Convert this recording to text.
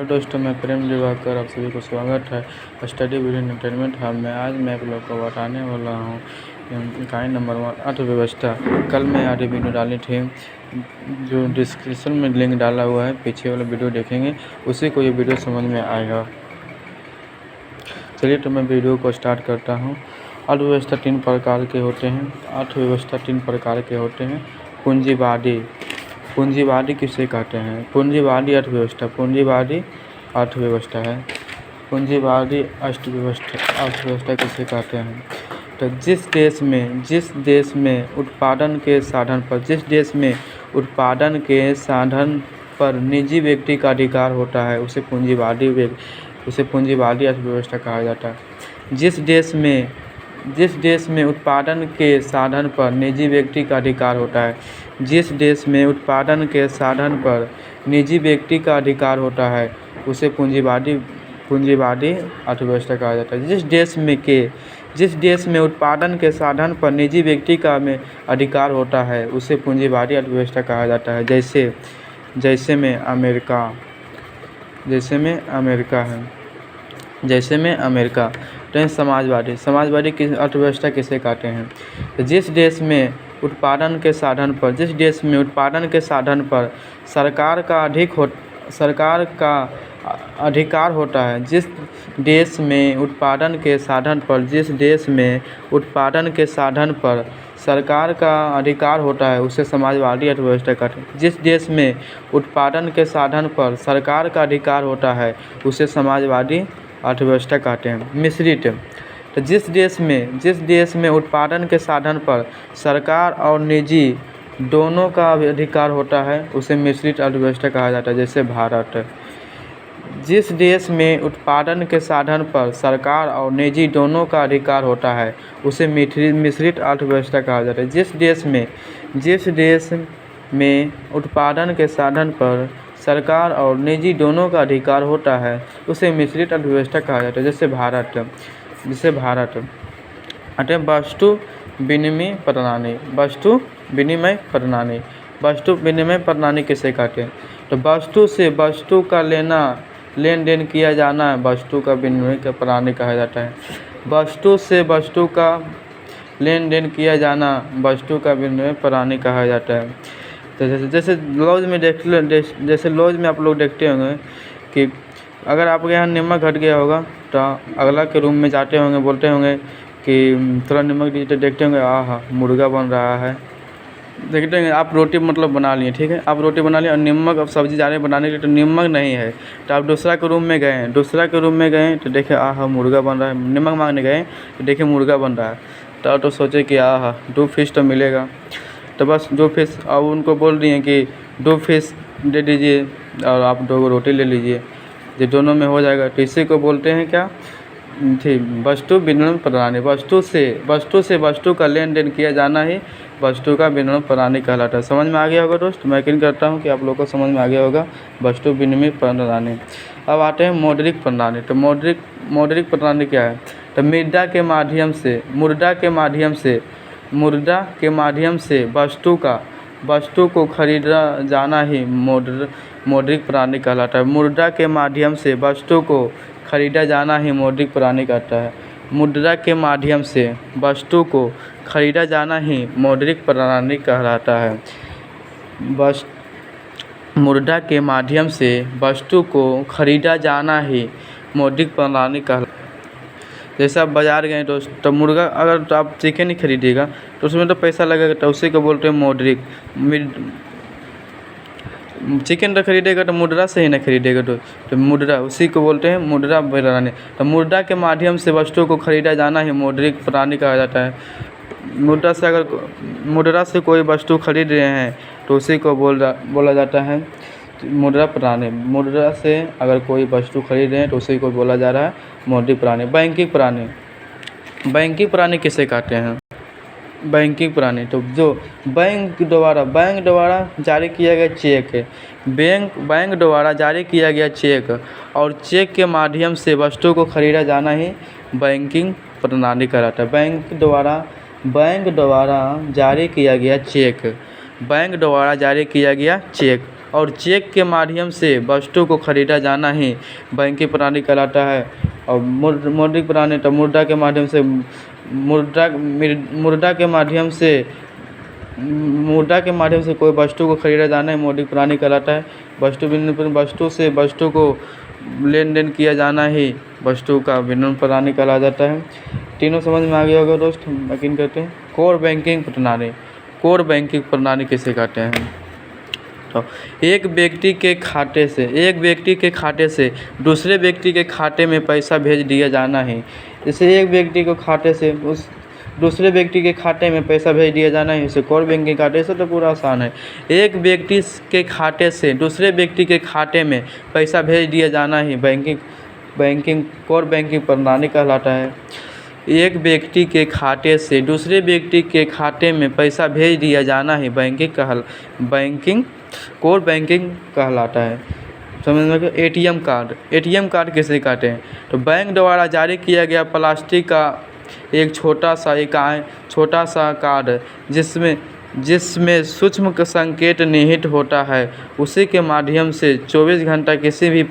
Hello दोस्तों, मैं प्रेम दिवाकर आप सभी को स्वागत है स्टडी विद एंटरटेनमेंट हब में। आज मैं आप लोग को बताने वाला हूँ इकाई नंबर 1 अर्थव्यवस्था। कल मैं आधी वीडियो डाली थी, जो डिस्क्रिप्शन में लिंक डाला हुआ है, पीछे वाला वीडियो देखेंगे उसी को ये वीडियो समझ में आएगा। चलिए तो मैं वीडियो को स्टार्ट करता हूँ। अर्थव्यवस्था 3 प्रकार के होते हैं। अर्थव्यवस्था 3 प्रकार के होते हैं। पूंजीवादी किसे कहते हैं? पूंजीवादी अर्थव्यवस्था है। पूंजीवादी अर्थव्यवस्था किसे कहते हैं? तो जिस देश में उत्पादन के साधन पर निजी व्यक्ति का अधिकार होता है उसे पूंजीवादी अर्थव्यवस्था कहा जाता है। जिस देश में उत्पादन के साधन पर निजी व्यक्ति का अधिकार होता है उसे पूंजीवादी अर्थव्यवस्था कहा जाता है। जिस देश में उत्पादन के साधन पर निजी व्यक्ति का अधिकार होता है उसे पूंजीवादी अर्थव्यवस्था कहा जाता है। जैसे में अमेरिका। तो समाजवादी की अर्थव्यवस्था किसे कहते हैं? तो जिस देश में उत्पादन के साधन पर सरकार का अधिकार होता है जिस देश में उत्पादन के साधन पर सरकार का अधिकार होता है उसे समाजवादी अर्थव्यवस्था कहते हैं। जिस देश में उत्पादन के साधन पर सरकार का अधिकार होता है उसे समाजवादी अर्थव्यवस्था कहते हैं। मिश्रित। तो जिस देश में उत्पादन के साधन पर सरकार और निजी दोनों का अधिकार होता है उसे मिश्रित अर्थव्यवस्था कहा जाता है। जैसे भारत। जिस देश में उत्पादन के साधन पर सरकार और निजी दोनों का अधिकार होता है उसे मिश्रित अर्थव्यवस्था कहा जाता है। जिस देश में उत्पादन के साधन पर सरकार और निजी दोनों का अधिकार होता है उसे मिश्रित अर्थव्यवस्था कहा जाता है। जैसे भारत। वस्तु विनिमय प्रणाली किसे कहते हैं? तो वस्तु से वस्तु का लेन देन किया जाना वस्तु का विनिमय प्रणाली कहा जाता है। वस्तु से वस्तु का लेन देन किया जाना वस्तु का विनिमय प्रणाली कहा जाता है। तो जैसे लॉज में आप लोग देखते होंगे कि अगर आपके यहाँ नमक घट गया होगा तो अगला के रूम में जाते होंगे, बोलते होंगे कि थोड़ा नमक दीजिए, तो देखते होंगे मुर्गा बन रहा है। देखते हैं आप रोटी बना लिए, ठीक है, आप रोटी बना लिए और नमक अब सब्ज़ी जा रहे हैं बनाने के लिए तो नमक नहीं है, तो आप दूसरा के रूम में गए तो देखे मुर्गा बन रहा है। नमक मांगने गए तो देखे मुर्गा बन रहा है, तो सोचे कि 2 फिश तो मिलेगा, तो बस 2 फिश अब उनको बोल दिए कि 2 फिश दे दीजिए और आप 2 रोटी ले लीजिए, ये दोनों में हो जाएगा। तो इसी को बोलते हैं क्या? वस्तु विनिमय प्रणाली। वस्तु से वस्तु का लेन देन किया जाना ही वस्तु का विनिमय प्रणाली कहलाता है। समझ में आ गया होगा दोस्त? मैं यकीन करता हूँ कि आप लोगों को समझ में आ गया होगा वस्तु विनिमय प्रणाली। अब आते हैं मौद्रिक प्रणाली। तो मौद्रिक प्रणाली क्या है? तो मुद्रा के माध्यम से वस्तु को खरीदा जाना ही मौद्रिक प्रणाली कहलाता है। मुद्रा के माध्यम से वस्तु को खरीदा जाना ही मौद्रिक प्रणाली कहता है। मुद्रा के माध्यम से वस्तु को खरीदा जाना ही मौद्रिक प्रणाली कहलाता है। मुद्रा के माध्यम से वस्तु को खरीदा जाना ही मौद्रिक प्रणाली कहलाता है। जैसे आप बाज़ार गए दोस्त, तो मुर्गा अगर तो आप चिकन ही खरीदिएगा तो उसमें तो पैसा लगेगा, तो उसी को बोलते हैं मौद्रिक। चिकन तो खरीदेगा तो मुद्रा से ही ना खरीदेगा, तो मुद्रा उसी को बोलते हैं मुद्रा प्रणाली। तो मुद्रा के माध्यम से वस्तु को खरीदा जाना ही मौद्रिक प्रणाली कहा जाता है। मुद्रा से कोई वस्तु खरीद रहे हैं तो उसी को बोला जाता है मुद्रा प्रणाली। मुद्रा से अगर कोई वस्तु खरीद रहे हैं तो उसी को बोला जा रहा है मौद्रिक प्रणाली। बैंकिंग प्रणाली किसे कहते हैं? बैंकिंग प्रणाली तो जो बैंक द्वारा जारी किया गया चेक है, बैंक द्वारा जारी किया गया चेक और चेक के माध्यम से वस्तु को खरीदा जाना ही बैंकिंग प्रणाली कहलाता है। बैंक द्वारा जारी किया गया चेक और चेक के माध्यम से वस्तु को खरीदा जाना ही बैंकिंग प्रणाली कहलाता है। और मौद्रिक प्रणाली तो मुद्रा के माध्यम से मुद्रा के माध्यम से कोई वस्तु को खरीदा जाना ही मौद्रिक प्रणाली कहलाता है। वस्तु से वस्तु को लेन देन किया जाना ही वस्तु का विनिमय प्रणाली कहा जाता है। तीनों समझ में आ गया होगा दोस्त। हम यकीन करते हैं। कोर बैंकिंग प्रणाली किसे कहते हैं? तो एक व्यक्ति के खाते से दूसरे व्यक्ति के खाते में पैसा भेज दिया जाना है। जैसे एक व्यक्ति को खाते से उस दूसरे व्यक्ति के खाते में पैसा भेज दिया जाना है, इसे कोर बैंकिंग कहते हैं। तो पूरा आसान है। एक व्यक्ति के खाते से दूसरे व्यक्ति के खाते में पैसा भेज दिया जाना ही कोर बैंकिंग प्रणाली कहलाता है। एक व्यक्ति के खाते से दूसरे व्यक्ति के खाते में पैसा भेज दिया जाना ही कोर बैंकिंग कहलाता है। समझ में? एटीएम कार्ड किसे कहते हैं? तो बैंक द्वारा जारी किया गया प्लास्टिक का एक छोटा सा कार्ड जिसमें सूक्ष्म संकेत निहित होता है, उसी के माध्यम से 24 घंटा किसी भी